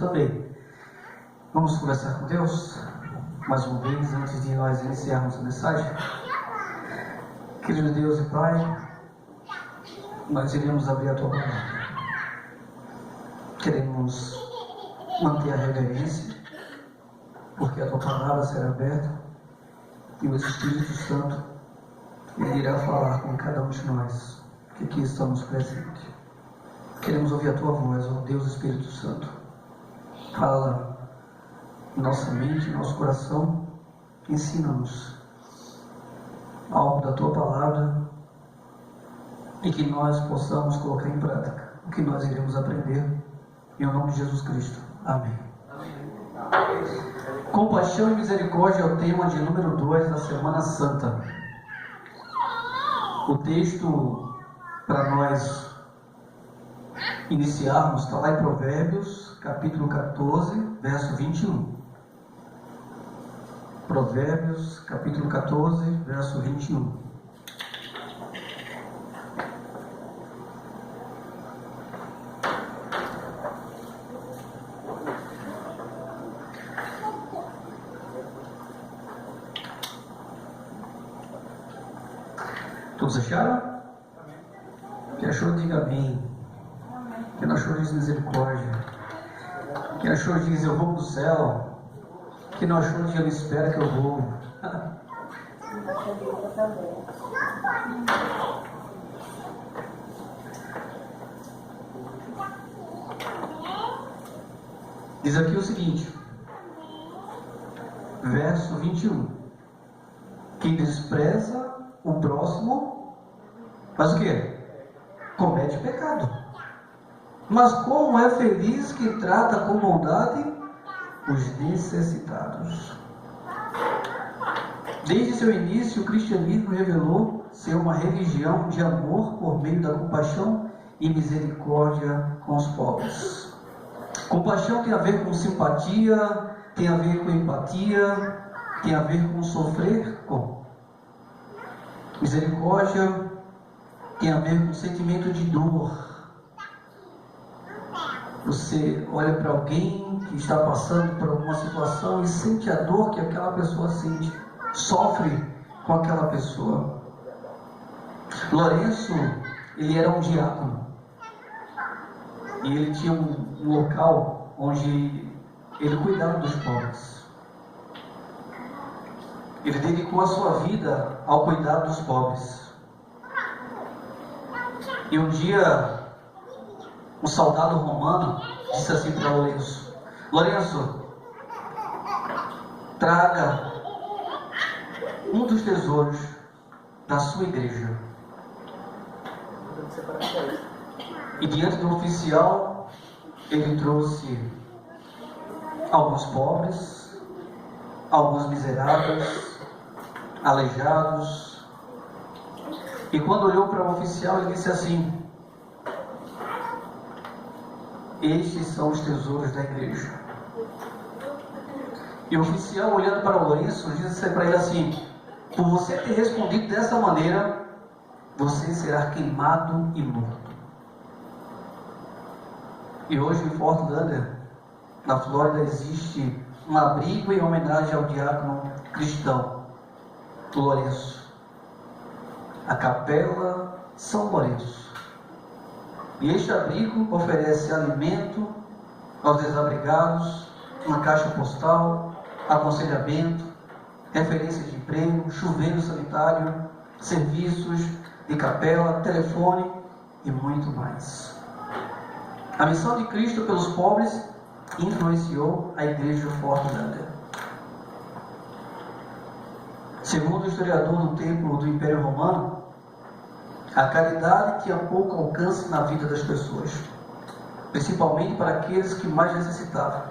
também. Vamos conversar com Deus mais uma vez antes de nós iniciarmos a mensagem. Querido Deus e Pai, nós iremos abrir a Tua palavra. Queremos manter a reverência, porque a Tua palavra será aberta e o Espírito Santo Ele irá falar com cada um de nós que aqui estamos presentes. Queremos ouvir a Tua voz, ó Deus Espírito Santo. Fala em nossa mente, em nosso coração, ensina-nos algo da Tua palavra e que nós possamos colocar em prática o que nós iremos aprender, em nome de Jesus Cristo. Amém. Compaixão e misericórdia é o tema de número 2 da Semana Santa. O texto para nós iniciarmos está lá em Provérbios, capítulo 14, verso 21. Provérbios, capítulo 14, verso 21. Todos acharam? Quem achou, diga amém. Quem não achou, diz misericórdia. Quem achou, diz eu vou para o céu. Quem não achou, diz eu espero que eu vou. Diz aqui o seguinte, verso 21. Quem despreza o próximo faz o quê? Comete pecado. Mas como é feliz que trata com bondade os necessitados. Desde seu início, o cristianismo revelou ser uma religião de amor por meio da compaixão e misericórdia com os pobres. Compaixão tem a ver com simpatia, tem a ver com empatia, tem a ver com sofrer com. Misericórdia tem a ver com sentimento de dor. Você olha para alguém que está passando por alguma situação e sente a dor que aquela pessoa sente, sofre com aquela pessoa. Lourenço, ele era um diácono e ele tinha um local onde ele cuidava dos pobres. Ele dedicou a sua vida ao cuidado dos pobres. E um dia, um soldado romano disse assim para Lourenço: Lourenço, traga um dos tesouros da sua igreja. E diante do oficial, ele trouxe alguns pobres, alguns miseráveis, aleijados. E quando olhou para o oficial, ele disse assim: estes são os tesouros da igreja. E o oficial, olhando para o Lourenço, disse para ele assim: por você ter respondido dessa maneira, você será queimado e morto. E hoje em Fort Lauderdale, na Flórida, existe um abrigo em homenagem ao diácono cristão Lourenço, a Capela São Lourenço. E este abrigo oferece alimento aos desabrigados, uma caixa postal, aconselhamento, referência de emprego, chuveiro sanitário, serviços de capela, telefone e muito mais. A missão de Cristo pelos pobres influenciou a igreja de Fort Lauderdale. Segundo o historiador do tempo do Império Romano, a caridade tinha pouco alcance na vida das pessoas, principalmente para aqueles que mais necessitavam.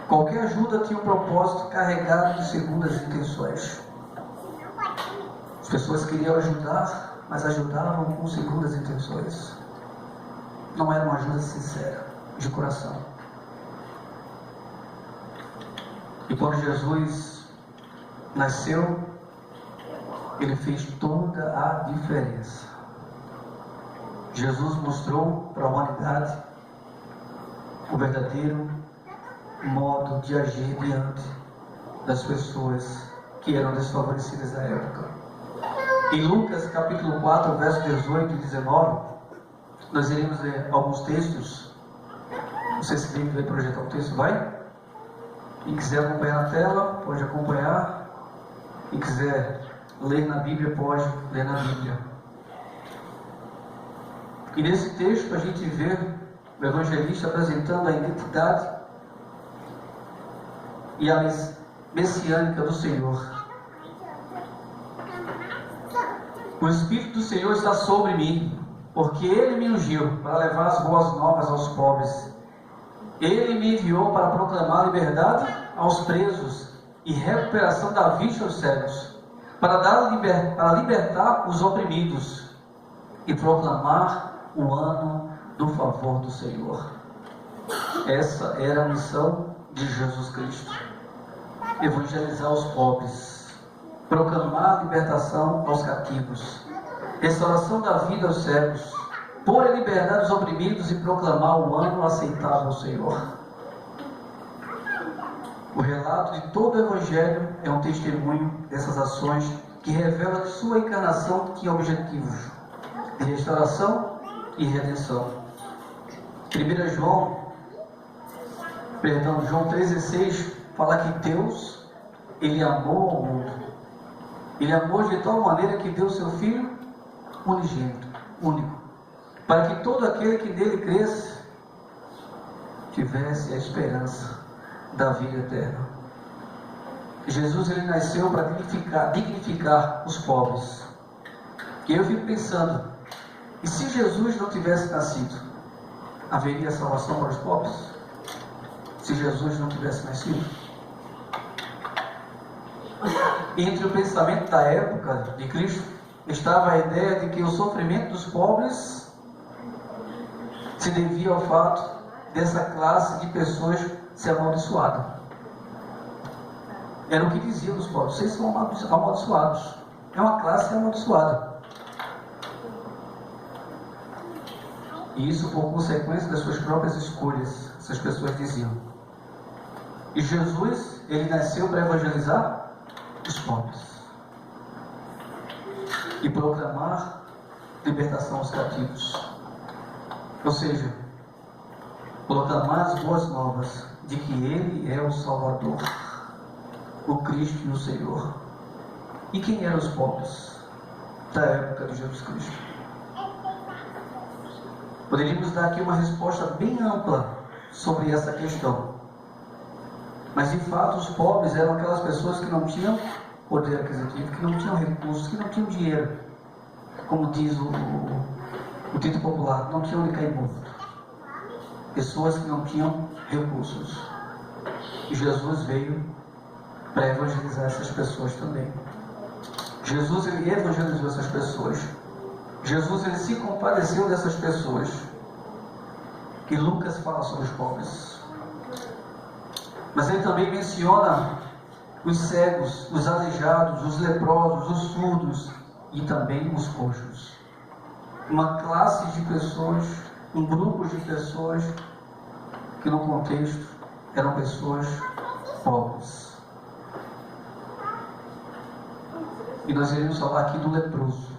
Qualquer ajuda tinha um propósito carregado de segundas intenções. As pessoas queriam ajudar, mas ajudavam com segundas intenções. Não era uma ajuda sincera, de coração. E quando Jesus nasceu, ele fez toda a diferença. Jesus mostrou para a humanidade o verdadeiro modo de agir diante das pessoas que eram desfavorecidas na época. Em Lucas capítulo 4, verso 18 e 19, nós iremos ler alguns textos. Não sei se vai projetar o texto, vai? Quem quiser acompanhar na tela, pode acompanhar. Quem quiser ler na Bíblia, pode ler na Bíblia. E nesse texto a gente vê o evangelista apresentando a identidade e a messiânica do Senhor. O Espírito do Senhor está sobre mim, porque Ele me ungiu para levar as boas novas aos pobres. Ele me enviou para proclamar liberdade aos presos e recuperação da vista aos cegos, para libertar os oprimidos e proclamar o ano do favor do Senhor. Essa era a missão de Jesus Cristo: evangelizar os pobres, proclamar a libertação aos cativos, restauração da vida aos cegos, pôr em liberdade os oprimidos e proclamar o ano aceitável ao Senhor. O relato de todo o Evangelho é um testemunho dessas ações que revela que sua encarnação tinha objetivos de restauração e redenção. 1 João 3,6 fala que Deus, Ele amou ao mundo. Ele amou de tal maneira que deu seu Filho unigênito, único, para que todo aquele que nele cresce tivesse a esperança da vida eterna. Jesus, Ele nasceu para dignificar os pobres. E eu fico pensando, e se Jesus não tivesse nascido, haveria salvação para os pobres? Se Jesus não tivesse nascido? Entre o pensamento da época de Cristo estava a ideia de que o sofrimento dos pobres se devia ao fato dessa classe de pessoas ser amaldiçoada. Era o que diziam os pobres: vocês são amaldiçoados, é uma classe amaldiçoada. E isso por consequência das suas próprias escolhas, essas pessoas diziam. E Jesus, Ele nasceu para evangelizar os pobres e proclamar libertação aos cativos. Ou seja, proclamar as boas novas de que Ele é o Salvador, o Cristo e o Senhor. E quem eram os pobres da época de Jesus Cristo? Poderíamos dar aqui uma resposta bem ampla sobre essa questão. Mas de fato os pobres eram aquelas pessoas que não tinham poder aquisitivo, que não tinham recursos, que não tinham dinheiro. Como diz o dito popular, não tinham onde cair morto. Pessoas que não tinham recursos. E Jesus veio para evangelizar essas pessoas também. Jesus, Ele evangelizou essas pessoas. Jesus, Ele se compadeceu dessas pessoas. E Lucas fala sobre os pobres. Mas ele também menciona os cegos, os aleijados, os leprosos, os surdos e também os coxos. Uma classe de pessoas, um grupo de pessoas que no contexto eram pessoas pobres. E nós iremos falar aqui do leproso.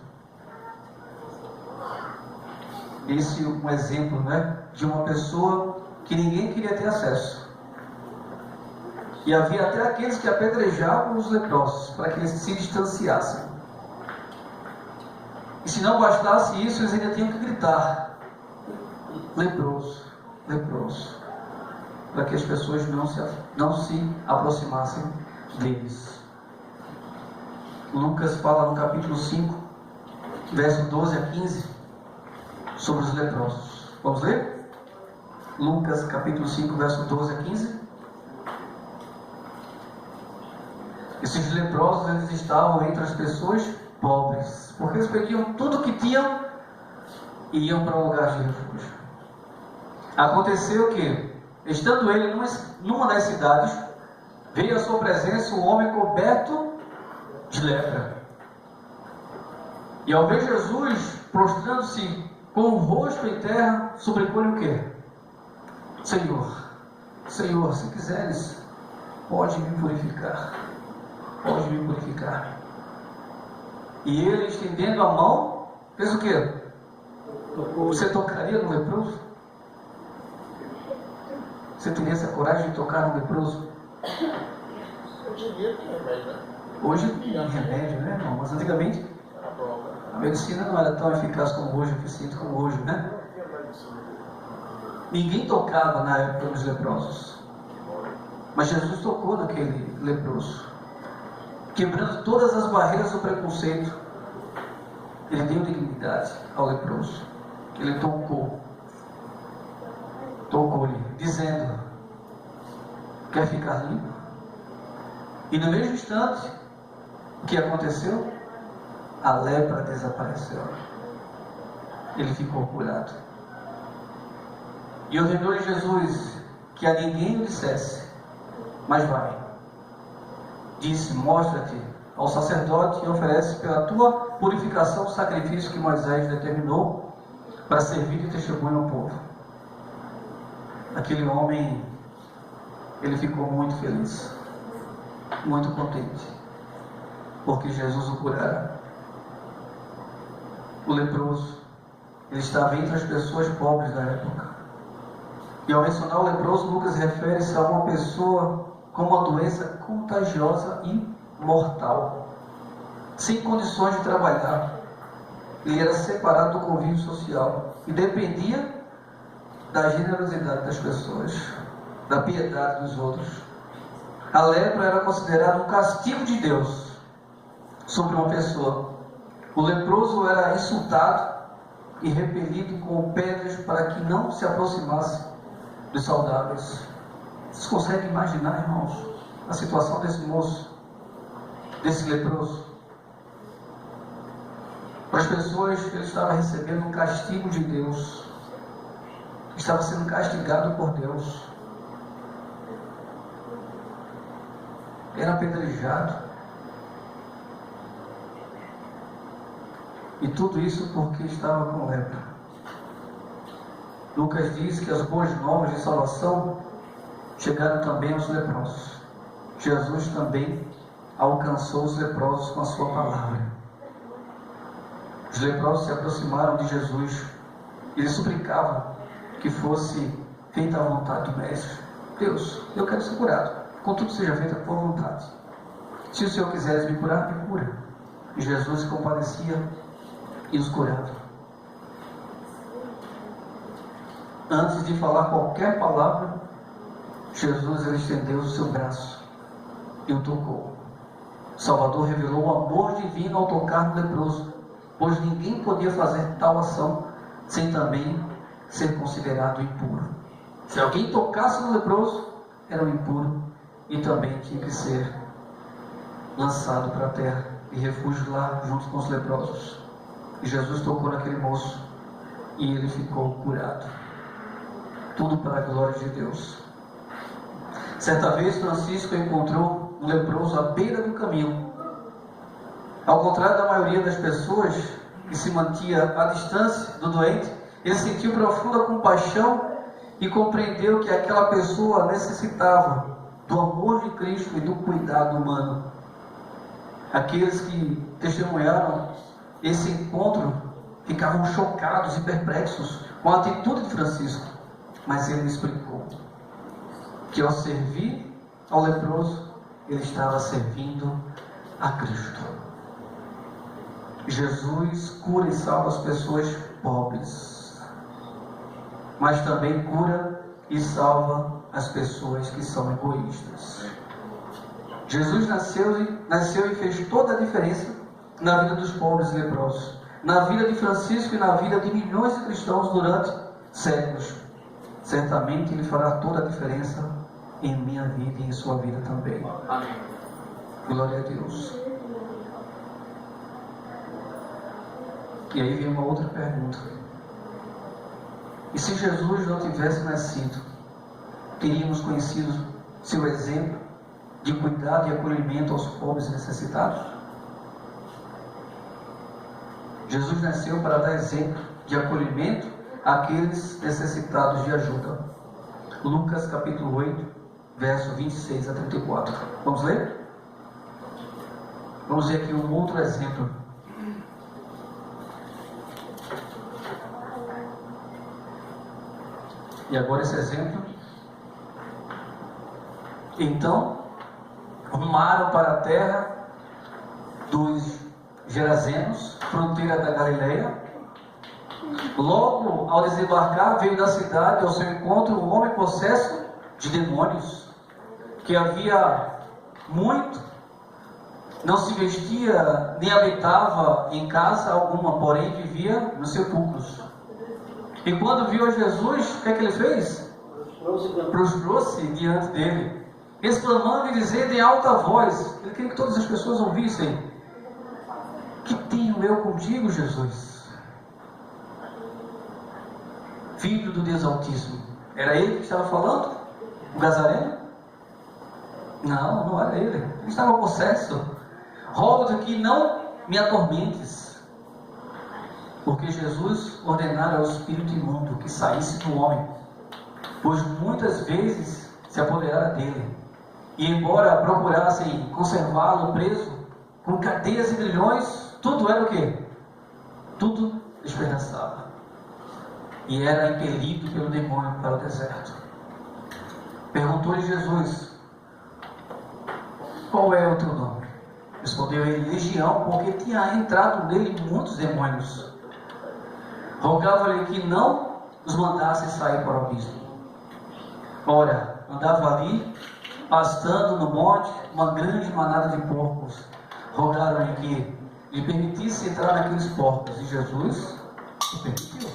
Esse é um exemplo, de uma pessoa que ninguém queria ter acesso. E havia até aqueles que apedrejavam os leprosos para que eles se distanciassem. E se não bastasse isso, eles ainda tinham que gritar: leproso, leproso, para que as pessoas não se aproximassem deles. Lucas fala no capítulo 5, verso 12 a 15, sobre os leprosos. Vamos ler? Lucas capítulo 5, verso 12 a 15. Esses leprosos, eles estavam entre as pessoas pobres, porque eles perdiam tudo o que tinham e iam para um lugar de refúgio. Aconteceu que, estando ele numa das cidades, veio à sua presença um homem coberto de lepra. E ao ver Jesus, prostrando-se com o rosto em terra, sobrepõe o quê? Senhor, se quiseres, pode me purificar. Pode me purificar. E ele, estendendo a mão, fez o quê? Você tocaria no leproso? Você teria essa coragem de tocar no leproso? Hoje em dia tem remédio, né? Hoje tem remédio, né, irmão? Mas antigamente a medicina não era tão eficaz como hoje, eficiente como hoje, né? Ninguém tocava na época dos leprosos. Mas Jesus tocou naquele leproso, quebrando todas as barreiras do preconceito. Ele deu dignidade ao leproso. Ele tocou-lhe, dizendo: quer ficar limpo? E no mesmo instante, o que aconteceu? A lepra desapareceu. Ele ficou curado. E ordenou-lhe Jesus que a ninguém o dissesse, mas vai. Disse: mostra-te ao sacerdote e oferece pela tua purificação o sacrifício que Moisés determinou para servir de testemunho ao povo. Aquele homem, ele ficou muito feliz, muito contente, porque Jesus o curara. O leproso, ele estava entre as pessoas pobres da época. E ao mencionar o leproso, Lucas refere-se a uma pessoa com uma doença contagiosa e mortal, sem condições de trabalhar. Ele era separado do convívio social e dependia da generosidade das pessoas, da piedade dos outros. A lepra era considerada um castigo de Deus sobre uma pessoa. O leproso era insultado e repelido com pedras para que não se aproximasse dos saudáveis. Vocês conseguem imaginar, irmãos, a situação desse moço, desse leproso? Para as pessoas, ele estava recebendo um castigo de Deus, estava sendo castigado por Deus, era apedrejado, e tudo isso porque estava com lepra. Lucas diz que as boas novas de salvação chegaram também aos leprosos. Jesus também alcançou os leprosos com a sua palavra. Os leprosos se aproximaram de Jesus. Eles suplicavam que fosse feita a vontade do Mestre. Deus, eu quero ser curado. Contudo, seja feita a tua vontade. Se o Senhor quiseres me curar, me cura. E Jesus se compadecia e os curava. Antes de falar qualquer palavra, Jesus ele estendeu o seu braço e o tocou. O Salvador revelou o amor divino ao tocar no leproso, pois ninguém podia fazer tal ação sem também ser considerado impuro. Se alguém tocasse no leproso, era um impuro e também tinha que ser lançado para a terra e refúgio lá junto com os leprosos. E Jesus tocou naquele moço e ele ficou curado. Tudo para a glória de Deus. Certa vez Francisco encontrou um leproso à beira do caminho. Ao contrário da maioria das pessoas que se mantinha à distância do doente, ele sentiu profunda compaixão e compreendeu que aquela pessoa necessitava do amor de Cristo e do cuidado humano. Aqueles que testemunharam esse encontro ficavam chocados e perplexos com a atitude de Francisco, mas ele explicou que ao servir ao leproso, ele estava servindo a Cristo. Jesus cura e salva as pessoas pobres, mas também cura e salva as pessoas que são egoístas. Jesus nasceu e fez toda a diferença na vida dos pobres e leprosos, na vida de Francisco e na vida de milhões de cristãos durante séculos. Certamente Ele fará toda a diferença em minha vida e em sua vida também. Amém. Glória a Deus. E aí vem uma outra pergunta. E se Jesus não tivesse nascido, teríamos conhecido seu exemplo de cuidado e acolhimento aos pobres e necessitados? Jesus nasceu para dar exemplo de acolhimento àqueles necessitados de ajuda. Lucas capítulo 8, verso 26 a 34. Vamos ler? Vamos ver aqui um outro exemplo. E agora esse exemplo. Então, rumaram para a terra dos Gerazenos, fronteira da Galileia. Logo, ao desembarcar, veio da cidade ao seu encontro um homem possesso de demônios, que havia muito, não se vestia nem habitava em casa alguma, porém vivia nos sepulcros. E quando viu a Jesus, o que é que ele fez? Prostrou-se diante dele, exclamando e dizendo em alta voz, ele queria que todas as pessoas ouvissem: que tenho eu contigo, Jesus, Filho do Deus Altíssimo? Era ele que estava falando? O Gazareno? Não, não era ele. Ele estava possesso. Rogo-te que não me atormentes. Porque Jesus ordenara ao espírito imundo que saísse do homem, pois muitas vezes se apoderara dele. E embora procurassem conservá-lo preso, com cadeias e grilhões, tudo era o quê? Tudo despedaçava. E era impelido pelo demônio para o deserto. Perguntou-lhe Jesus: qual é o teu nome? Respondeu ele: Legião, porque tinha entrado nele muitos demônios. Rogava-lhe que não os mandasse sair para o abismo. Ora, andava ali, pastando no monte, uma grande manada de porcos. Rogaram-lhe que lhe permitisse entrar naqueles porcos, e Jesus o permitiu.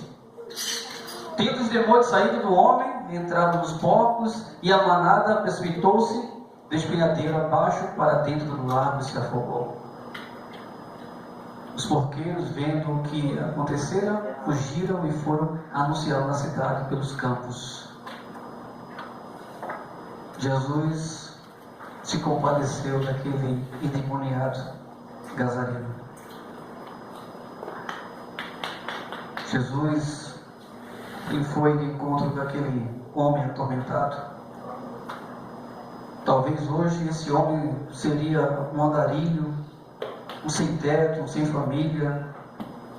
Tendo os demônios saído do homem, entraram nos porcos, e a manada precipitou-se da espinhadeira abaixo para dentro do lago e se afogou. Os porqueiros, vendo o que acontecera, fugiram e foram anunciá-lo na cidade pelos campos. Jesus se compadeceu daquele endemoniado Gazareno. Jesus, ele foi de encontro daquele homem atormentado. Talvez hoje esse homem seria um andarilho, um sem teto, um sem família,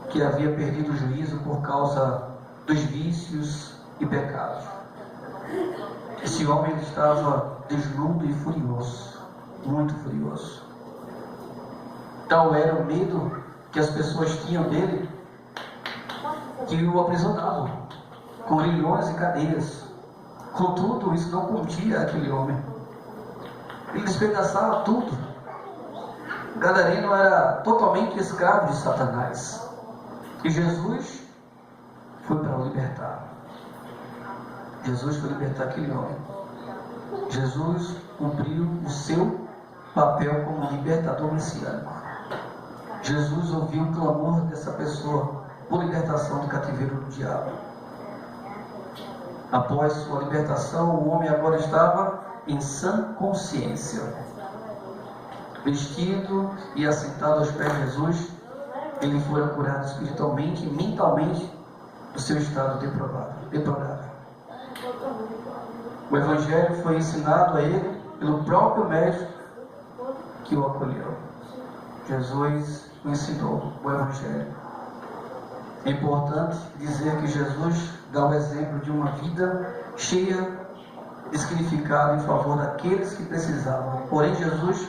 que havia perdido o juízo por causa dos vícios e pecados. Esse homem estava desnudo e furioso, muito furioso. Tal era o medo que as pessoas tinham dele, que o aprisionavam com grilhões e cadeias. Contudo, isso não continha aquele homem. Ele despedaçava tudo. O Gadareno era totalmente escravo de Satanás. E Jesus foi para o libertar. Jesus foi libertar aquele homem. Jesus cumpriu o seu papel como libertador messiânico. Jesus ouviu o clamor dessa pessoa por libertação do cativeiro do diabo. Após sua libertação, o homem agora estava em sã consciência, vestido e assentado aos pés de Jesus. Ele foi curado espiritualmente e mentalmente do seu estado deplorável. O Evangelho foi ensinado a ele pelo próprio médico que o acolheu. Jesus o ensinou o Evangelho. É importante dizer que Jesus dá o exemplo de uma vida cheia de significado em favor daqueles que precisavam. Porém, Jesus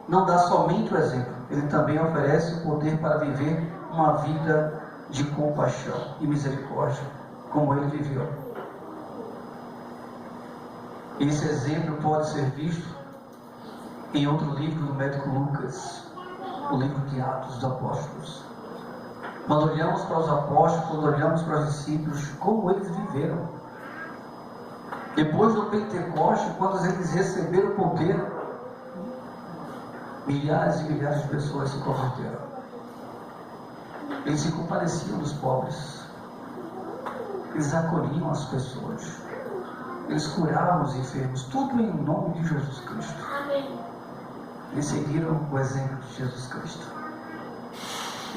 não dá somente o exemplo, ele também oferece o poder para viver uma vida de compaixão e misericórdia, como ele viveu. Esse exemplo pode ser visto em outro livro do médico Lucas, o livro de Atos dos Apóstolos. Quando olhamos para os apóstolos, quando olhamos para os discípulos, como eles viveram. Depois do Pentecoste, quando eles receberam o poder, milhares e milhares de pessoas se converteram. Eles se compadeciam dos pobres. Eles acolhiam as pessoas. Eles curavam os enfermos. Tudo em nome de Jesus Cristo. Eles seguiram o exemplo de Jesus Cristo.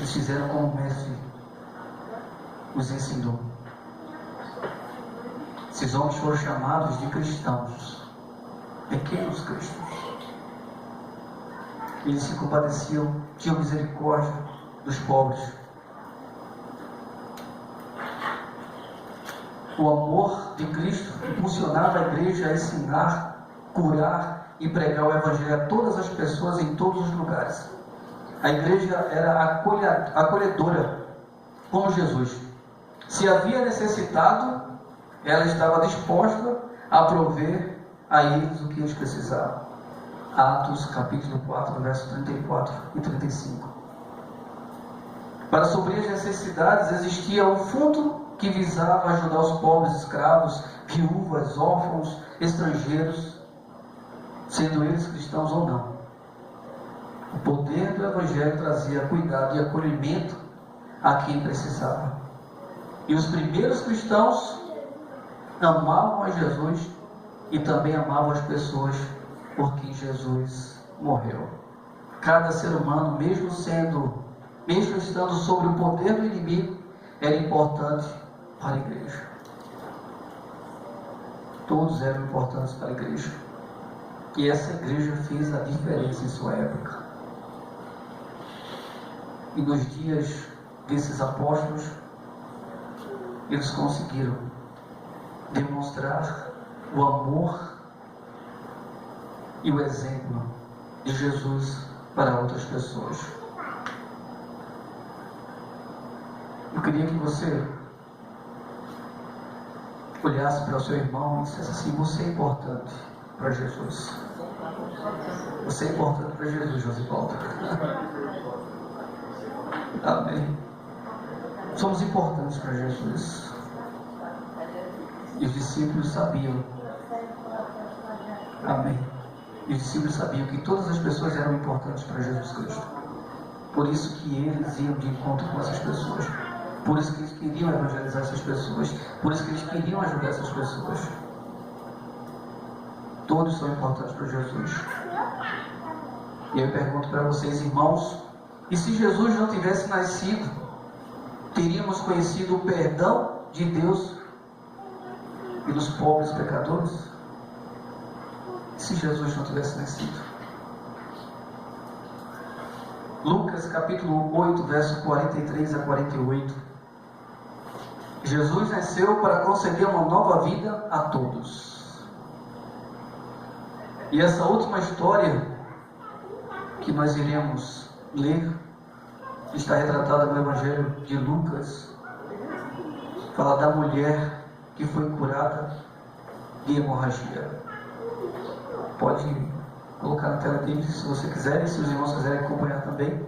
Eles fizeram como o Mestre os ensinou. Esses homens foram chamados de cristãos, pequenos cristãos. Eles se compadeciam, tinham misericórdia dos pobres. O amor de Cristo impulsionava a igreja a ensinar, curar e pregar o Evangelho a todas as pessoas em todos os lugares. A igreja era acolhedora, como Jesus. Se havia necessitado, ela estava disposta a prover a eles o que eles precisavam. Atos capítulo 4, versos 34 e 35. Para suprir as necessidades existia um fundo que visava ajudar os pobres, escravos, viúvas, órfãos, estrangeiros, sendo eles cristãos ou não. O poder do Evangelho trazia cuidado e acolhimento a quem precisava. E os primeiros cristãos amavam a Jesus e também amavam as pessoas por quem Jesus morreu. Cada ser humano, mesmo estando sob o poder do inimigo, era importante para a igreja. Todos eram importantes para a igreja. E essa igreja fez a diferença em sua época. E nos dias desses apóstolos, eles conseguiram demonstrar o amor e o exemplo de Jesus para outras pessoas. Eu queria que você olhasse para o seu irmão e dissesse assim: você é importante para Jesus. Você é importante para Jesus, Josivaldo. Amém. Somos importantes para Jesus. E os discípulos sabiam. Amém. E os discípulos sabiam que todas as pessoas eram importantes para Jesus Cristo. Por isso que eles iam de encontro com essas pessoas. Por isso que eles queriam evangelizar essas pessoas. Por isso que eles queriam ajudar essas pessoas. Todos são importantes para Jesus. E eu pergunto para vocês, irmãos, e se Jesus não tivesse nascido, teríamos conhecido o perdão de Deus e dos pobres pecadores? Se Jesus não tivesse nascido? Lucas capítulo 8, verso 43 a 48. Jesus nasceu para conceder uma nova vida a todos. E essa última história que nós iremos ler está retratada no Evangelho de Lucas. Fala da mulher que foi curada de hemorragia. Pode colocar na tela dele se você quiser, e se os irmãos quiserem acompanhar também.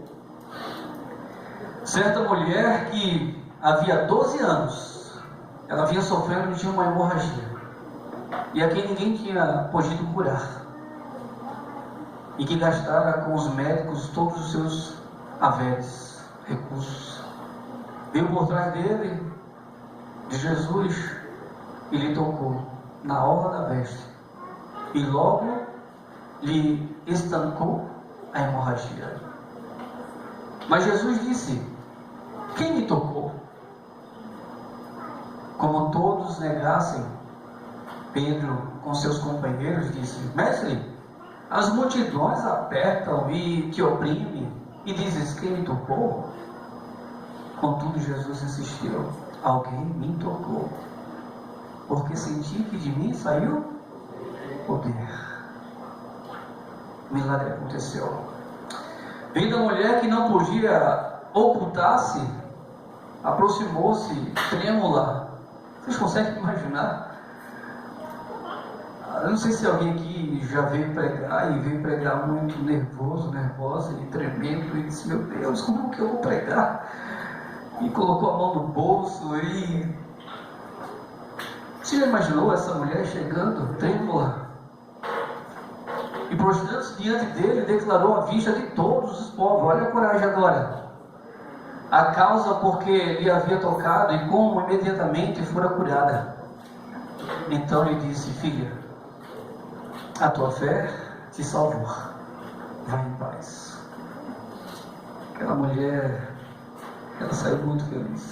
Certa mulher que havia 12 anos, ela vinha sofrendo de uma hemorragia, e a quem ninguém tinha podido curar, e que gastara com os médicos todos os seus haveres, recursos. Veio por trás dele, de Jesus, e lhe tocou na orla da veste, e logo lhe estancou a hemorragia. Mas Jesus disse: quem me tocou? Como todos negassem, Pedro com seus companheiros disse: mestre, as multidões apertam e te oprimem, e dizes: quem me tocou? Contudo Jesus insistiu: alguém me tocou, porque senti que de mim saiu poder. O milagre aconteceu. Vendo a mulher que não podia ocultar-se, aproximou-se trêmula. Vocês conseguem imaginar? Eu não sei se alguém aqui já veio pregar, e veio pregar muito nervosa e tremendo, e disse: meu Deus, como que eu vou pregar? E colocou a mão no bolso e... Você já imaginou essa mulher chegando trêmula? E prostrando-se diante dele, declarou à vista de todos os povos: olha a coragem agora. A causa porque lhe havia tocado e como imediatamente fora curada. Então lhe disse: filha, a tua fé te salvou. Vai em paz. Aquela mulher, ela saiu muito feliz.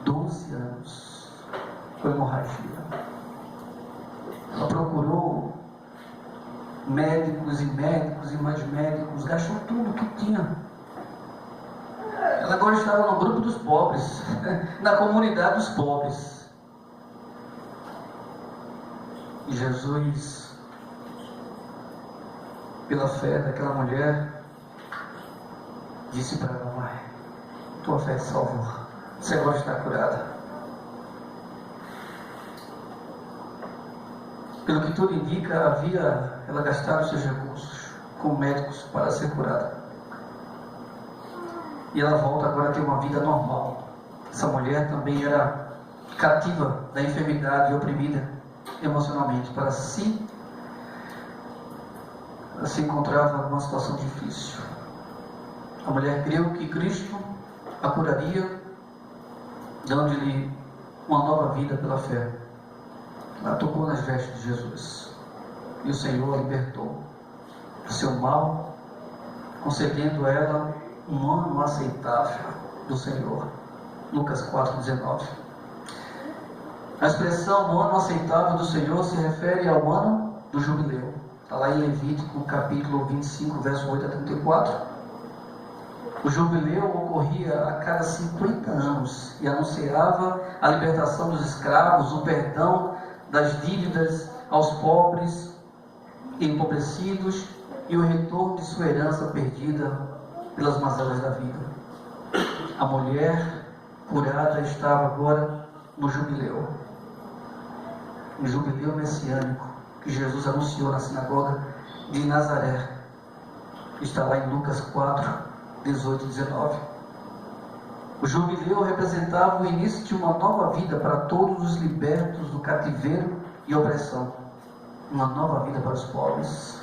12 anos. com hemorragia. Ela procurou médicos e médicos e mais médicos, gastou tudo que tinha. Ela agora estava no grupo dos pobres, na comunidade dos pobres. E Jesus, pela fé daquela mulher, disse para ela: mãe, tua fé salvou, você agora está curada. Pelo que tudo indica, havia ela gastado seus recursos com médicos para ser curada. E ela volta agora a ter uma vida normal. Essa mulher também era cativa da enfermidade e oprimida emocionalmente. Ela se encontrava numa situação difícil. A mulher creu que Cristo a curaria, dando-lhe uma nova vida pela fé. Ela tocou nas vestes de Jesus e o Senhor a libertou do seu mal, concedendo a ela um ano aceitável do Senhor. Lucas 4,19. A expressão "um ano aceitável do Senhor" se refere ao ano do jubileu. Está lá em Levítico capítulo 25, verso 8 a 34. O jubileu ocorria a cada 50 anos e anunciava a libertação dos escravos, o perdão das dívidas aos pobres e empobrecidos e o retorno de sua herança perdida pelas mazelas da vida. A mulher curada estava agora no jubileu messiânico que Jesus anunciou na sinagoga de Nazaré. Está lá em Lucas 4, 18 e 19. O jubileu representava o início de uma nova vida para todos os libertos do cativeiro e opressão. Uma nova vida para os pobres.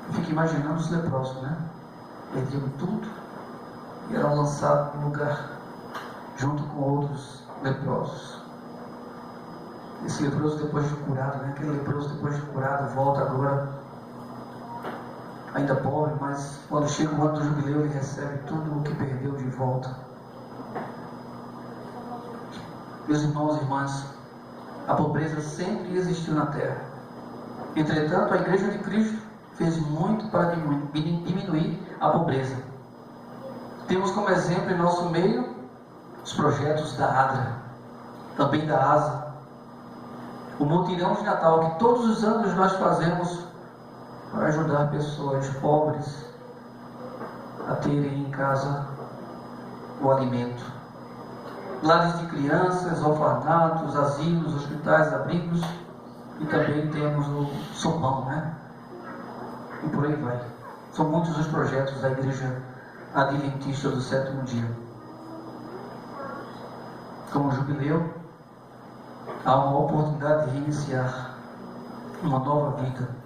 Eu fico imaginando os leprosos, né? Perdiam tudo e eram lançados no lugar, junto com outros leprosos. Esse leproso depois de curado, né? Aquele leproso depois de curado volta agora ainda pobre, mas quando chega o ano do jubileu ele recebe tudo o que perdeu de volta. Meus irmãos e irmãs, a pobreza sempre existiu na terra. Entretanto, a Igreja de Cristo fez muito para diminuir a pobreza. Temos como exemplo em nosso meio os projetos da ADRA, também da ASA, o mutirão de Natal que todos os anos nós fazemos para ajudar pessoas pobres a terem em casa o alimento. Lares de crianças, orfanatos, asilos, hospitais, abrigos, e também temos o sopão, né? E por aí vai. São muitos os projetos da Igreja Adventista do Sétimo Dia. Com o jubileu, há uma oportunidade de reiniciar uma nova vida.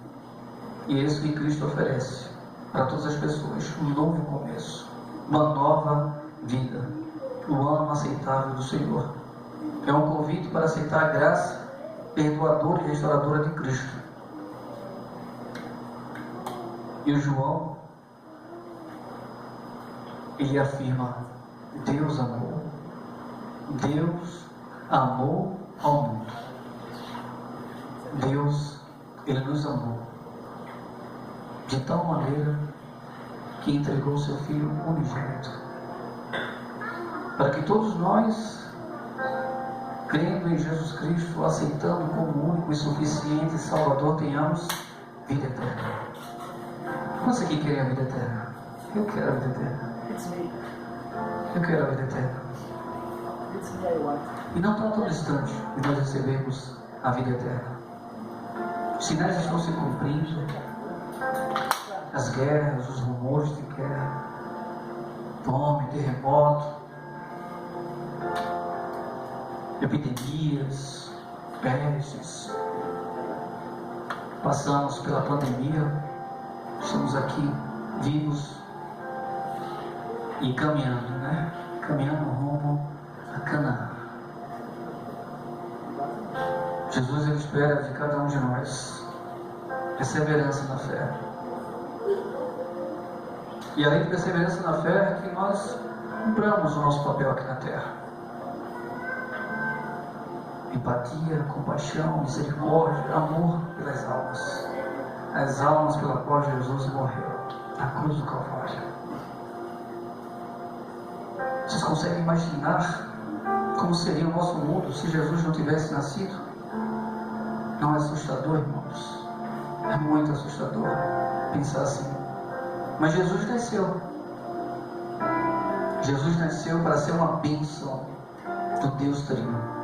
E é isso que Cristo oferece para todas as pessoas: um novo começo, uma nova vida, o ano aceitável do Senhor. É um convite para aceitar a graça perdoadora e restauradora de Cristo. E o João, ele afirma: Deus amou ao mundo. Deus, ele nos amou de tal maneira que entregou seu Filho unigênito, para que todos nós, crendo em Jesus Cristo, aceitando como único e suficiente Salvador, tenhamos vida eterna. Quantos aqui querem a vida eterna? Eu quero a vida eterna. Eu quero a vida eterna. E não está tão distante de nós recebermos a vida eterna. Os sinais estão se cumprindo. As guerras, os rumores de guerra, fome, terremoto, epidemias, pestes. Passamos pela pandemia, estamos aqui vivos e caminhando, né? Caminhando rumo a Canaã. Jesus, ele espera de cada um de nós perseverança na fé. E além de perseverança na fé, é que nós cumpramos o nosso papel aqui na terra. empatia, compaixão, misericórdia, amor pelas almas. As almas pela qual Jesus morreu na cruz do Calvário. Vocês conseguem imaginar como seria o nosso mundo se Jesus não tivesse nascido? Não é assustador, irmãos? É muito assustador pensar assim. Mas Jesus nasceu. Jesus nasceu para ser uma bênção do Deus Trino.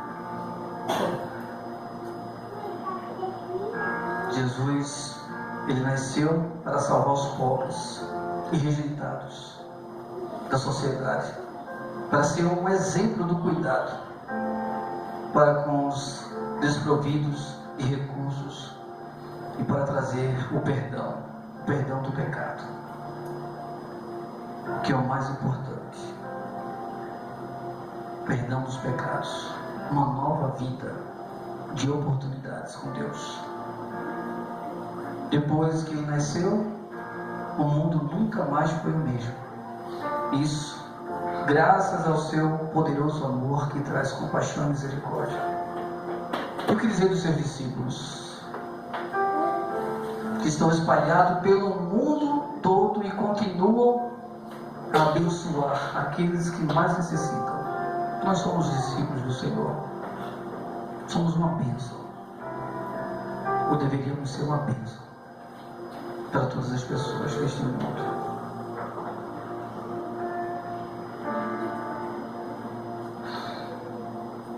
Jesus, ele nasceu para salvar os pobres e rejeitados da sociedade, para ser um exemplo do cuidado para com os desprovidos de recursos e para trazer o perdão do pecado, que é o mais importante. Perdão dos pecados, uma nova vida de oportunidades com Deus. Depois que ele nasceu, o mundo nunca mais foi o mesmo. Isso, graças ao seu poderoso amor que traz compaixão e misericórdia. Eu queria dizer dos seus discípulos, que estão espalhados pelo mundo todo e continuam a abençoar aqueles que mais necessitam. Nós somos discípulos do Senhor. Somos uma bênção. Ou deveríamos ser uma bênção para todas as pessoas deste mundo.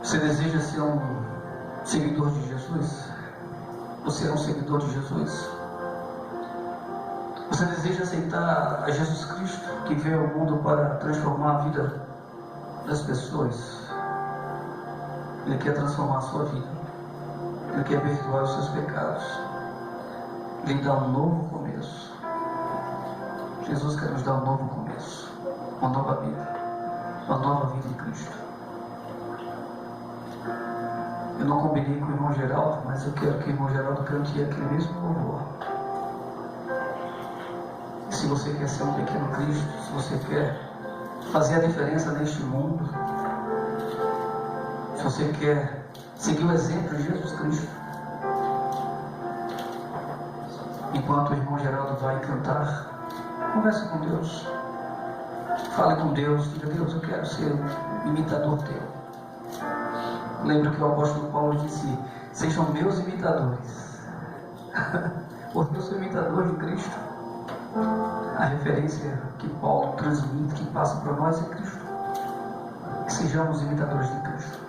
Você deseja ser um seguidor de Jesus? Você é um seguidor de Jesus? Você deseja aceitar a Jesus Cristo, que veio ao mundo para transformar a vida das pessoas? Ele quer transformar a sua vida. Ele quer perdoar os seus pecados. Ele dá um novo começo. Jesus quer nos dar um novo começo, uma nova vida em Cristo. Eu não combinei com o irmão Geraldo, mas eu quero que o irmão Geraldo cante aquele mesmo louvor. Se você quer ser um pequeno Cristo, se você quer fazer a diferença neste mundo, se você quer seguir o exemplo de Jesus Cristo, enquanto o irmão Geraldo vai cantar, converse com Deus, fale com Deus, diga: Deus, eu quero ser um imitador teu. Lembra que o apóstolo Paulo disse: sejam meus imitadores, porque eu sou imitador de Cristo. A referência que Paulo transmite, que passa para nós, é Cristo. Que sejamos imitadores de Cristo.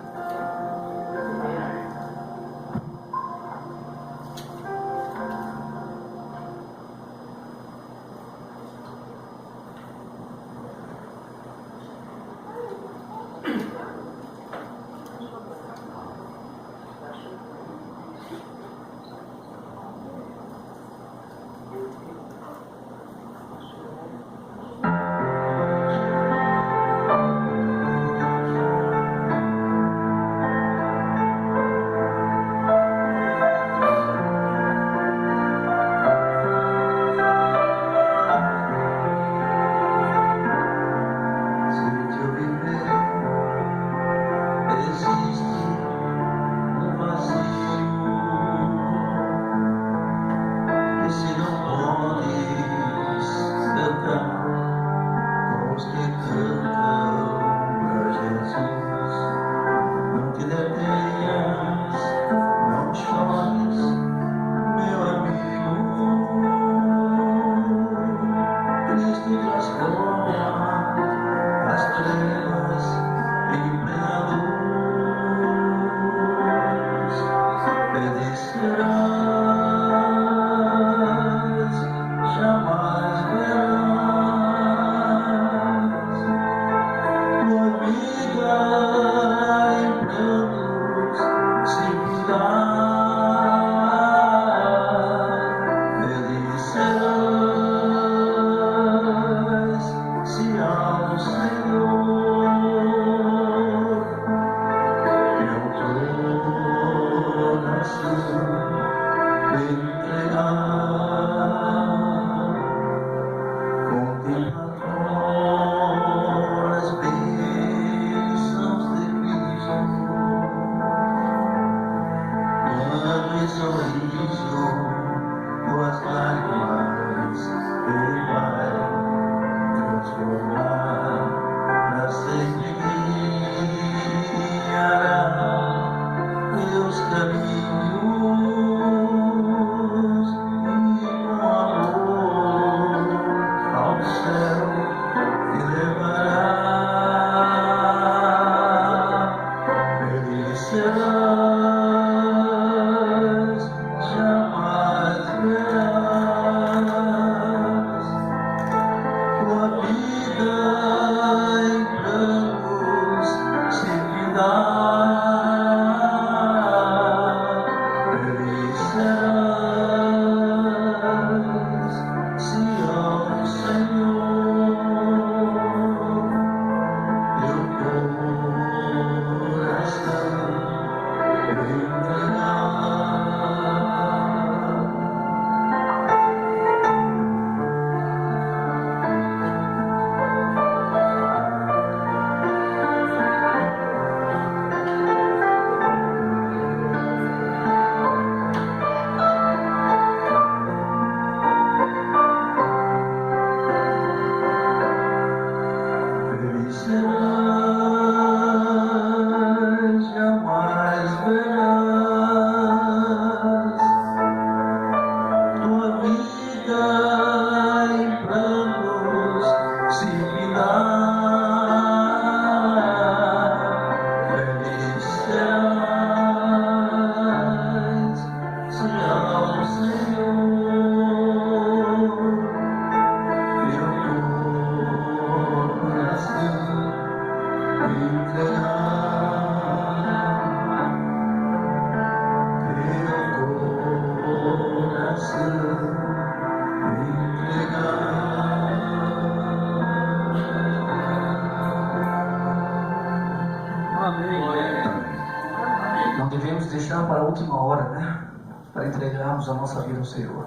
hora, né? Para entregarmos a nossa vida ao Senhor.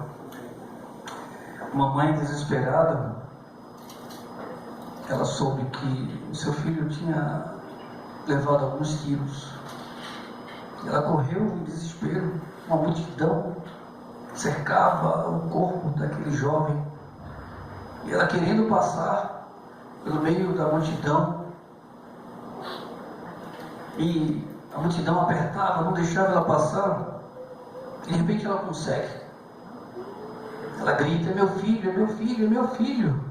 Uma mãe desesperada, ela soube que o seu filho tinha levado alguns tiros. Ela correu em desespero. Uma multidão cercava o corpo daquele jovem. E ela querendo passar pelo meio da multidão. E a multidão apertava, não deixava ela passar. De repente ela consegue. Ela grita: é meu filho, é meu filho, é meu filho.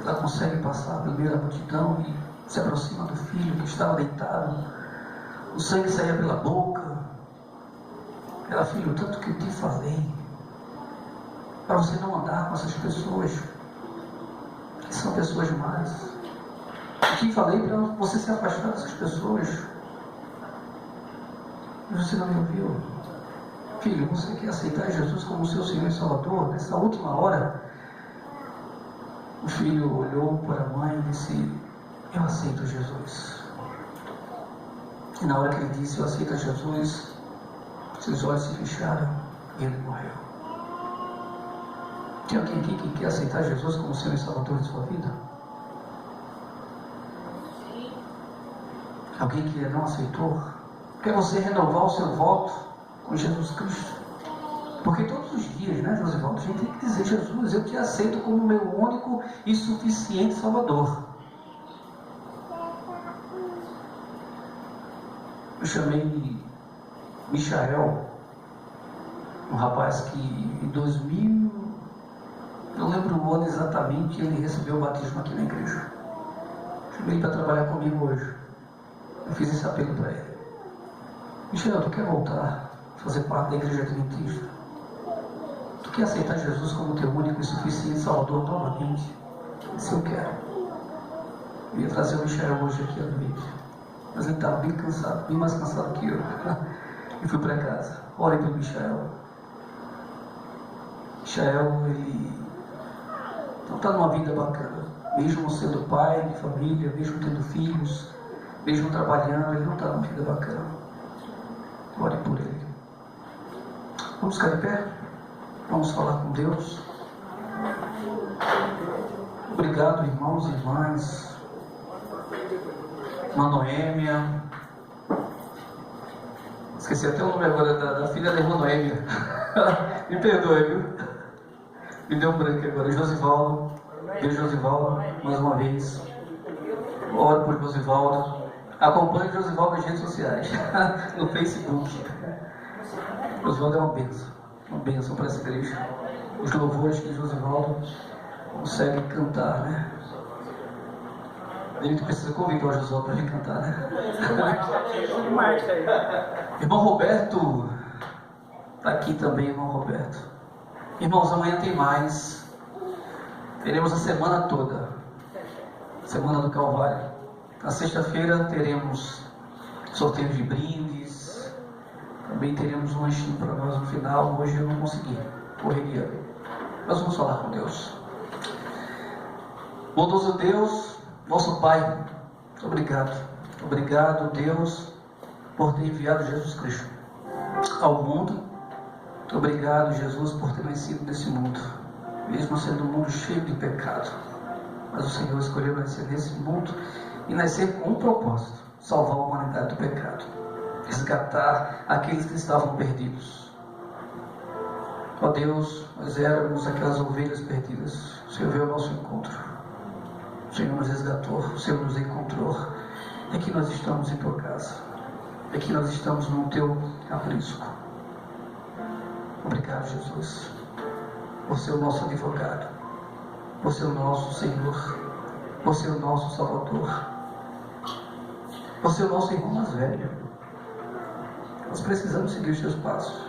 Ela consegue passar pelo meio da multidão e se aproxima do filho que estava deitado. O sangue saía pela boca. Ela: filho, tanto que eu te falei para você não andar com essas pessoas que são pessoas más. Eu te falei para você se afastar dessas pessoas. Mas você não me ouviu. Filho, você quer aceitar Jesus como seu Senhor e Salvador? Nessa última hora, o filho olhou para a mãe e disse: eu aceito Jesus. E na hora que ele disse: eu aceito Jesus, seus olhos se fecharam e ele morreu. Tem alguém aqui que quer aceitar Jesus como Senhor e Salvador de sua vida? Alguém que não aceitou? Quer você renovar o seu voto com Jesus Cristo? Porque todos os dias, né, Josivaldo, a gente tem que dizer: Jesus, eu te aceito como meu único e suficiente Salvador. Eu chamei Michael, um rapaz que em 2000, não lembro o ano exatamente, ele recebeu o batismo aqui na igreja. Chamei ele para trabalhar comigo hoje. Eu fiz esse apelo para ele: Michel, tu quer voltar a fazer parte da igreja adventista? Tu quer aceitar Jesus como teu único e suficiente Salvador novamente? Isso eu quero. Eu ia trazer o Michel hoje aqui à noite, mas ele estava bem cansado, bem mais cansado que eu. E fui para casa. Orem pelo Michel. Michel, ele não está numa vida bacana. Mesmo sendo pai de família, mesmo tendo filhos, mesmo trabalhando, ele não está numa vida bacana. Ore por ele. Vamos ficar de pé? Vamos falar com Deus. Obrigado, irmãos e irmãs. Irmã Noêmia. Esqueci até o nome agora da filha da irmã Noêmia. Me perdoe, viu? Me deu um branco agora. Josivaldo. Beijo, Josivaldo, mais uma vez. Oro por Josivaldo. Acompanhe Josivaldo nas redes sociais, no Facebook. Josivaldo é uma bênção para essa igreja. Os louvores que Josivaldo consegue cantar, né? A gente precisa convidar o Josivaldo para vir cantar, né? Irmão Roberto está aqui também, irmão Roberto. Irmãos, amanhã tem mais. Teremos a semana toda, Semana do Calvário. Na sexta-feira teremos sorteio de brindes. Também teremos um lanchinho para nós no final. Hoje eu não consegui, correria. Nós vamos falar com Deus. Bondoso Deus, nosso Pai, obrigado. Obrigado, Deus, por ter enviado Jesus Cristo ao mundo. Obrigado, Jesus, por ter nascido nesse mundo, mesmo sendo um mundo cheio de pecado. Mas o Senhor escolheu nascer nesse mundo e nascer com um propósito: salvar a humanidade do pecado, resgatar aqueles que estavam perdidos. Ó Deus, nós éramos aquelas ovelhas perdidas. O Senhor veio ao nosso encontro. O Senhor nos resgatou, o Senhor nos encontrou. É que nós estamos em tua casa. É que nós estamos no teu aprisco. Obrigado, Jesus, por ser o nosso advogado, por ser o nosso Senhor, por ser o nosso Salvador, por ser o nosso irmão mais velho. Nós precisamos seguir os teus passos.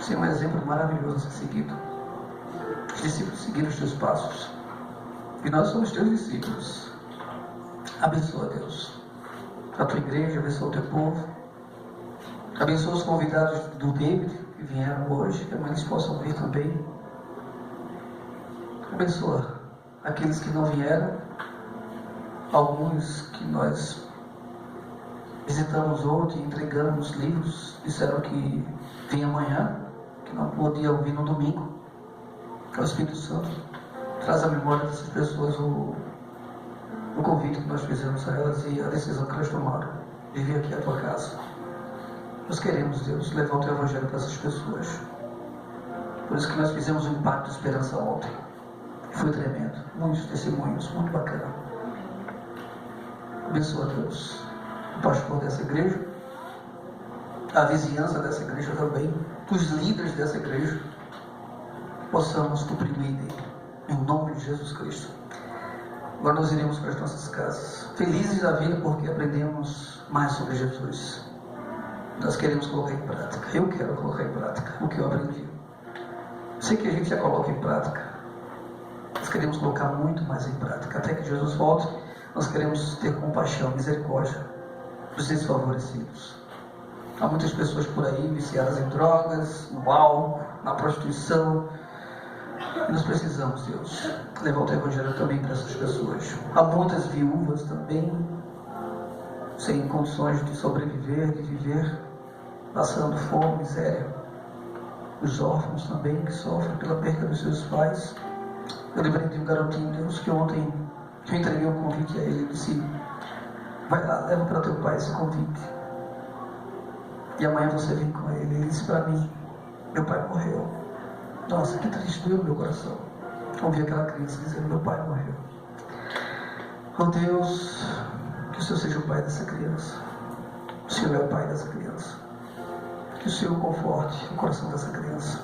Ser um exemplo maravilhoso a ser seguido. Os discípulos seguiram os teus passos. E nós somos teus discípulos. Abençoa, Deus, a tua igreja, abençoa o teu povo. Abençoa os convidados do David que vieram hoje, que amanhã eles possam vir também. Abençoa aqueles que não vieram, alguns que nós Visitamos ontem, entregamos livros, disseram que vinha amanhã, que não podia ouvir no domingo. Que o Espírito Santo traz à memória dessas pessoas o convite que nós fizemos a elas e a decisão que elas tomaram de vir aqui à tua casa. Nós queremos, Deus, levar o teu evangelho para essas pessoas. Por isso que nós fizemos um impacto de esperança ontem. Foi tremendo. Muitos testemunhos, muito bacana. Abençoa, Deus, o pastor dessa igreja, a vizinhança dessa igreja também, os líderes dessa igreja, possamos cumprir o dele, em nome de Jesus Cristo. Agora nós iremos para as nossas casas, felizes da vida porque aprendemos mais sobre Jesus. Nós queremos colocar em prática. Eu quero colocar em prática o que eu aprendi. Sei que a gente já coloca em prática. Nós queremos colocar muito mais em prática. Até que Jesus volte, nós queremos ter compaixão, misericórdia dos desfavorecidos. Há muitas pessoas por aí viciadas em drogas, no álcool, na prostituição. E nós precisamos, Deus, levar o teu evangelho também para essas pessoas. Há muitas viúvas também, sem condições de sobreviver, de viver, passando fome, miséria. Os órfãos também, que sofrem pela perda dos seus pais. Eu lembrei de um garotinho, Deus, que ontem eu entreguei um convite a ele e disse: vai lá, leva para teu pai esse convite. E amanhã você vem com ele. Ele disse para mim: meu pai morreu. Nossa, que triste, doeu no meu coração. Ouvi aquela criança dizendo: meu pai morreu. Oh Deus, que o Senhor seja o pai dessa criança. O Senhor é o pai dessa criança. Que o Senhor conforte o coração dessa criança.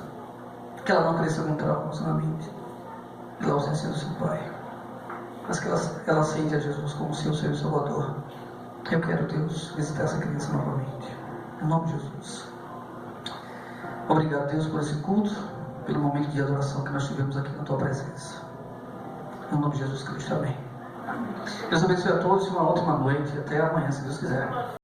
Que ela não cresça com traumas na mente, pela ausência do seu pai. Mas que ela aceite a Jesus como seu Senhor e Salvador. Eu quero, Deus, visitar essa criança novamente. Em nome de Jesus. Obrigado, Deus, por esse culto, pelo momento de adoração que nós tivemos aqui na tua presença. Em nome de Jesus Cristo, amém. Deus abençoe a todos e uma ótima noite. Até amanhã, se Deus quiser.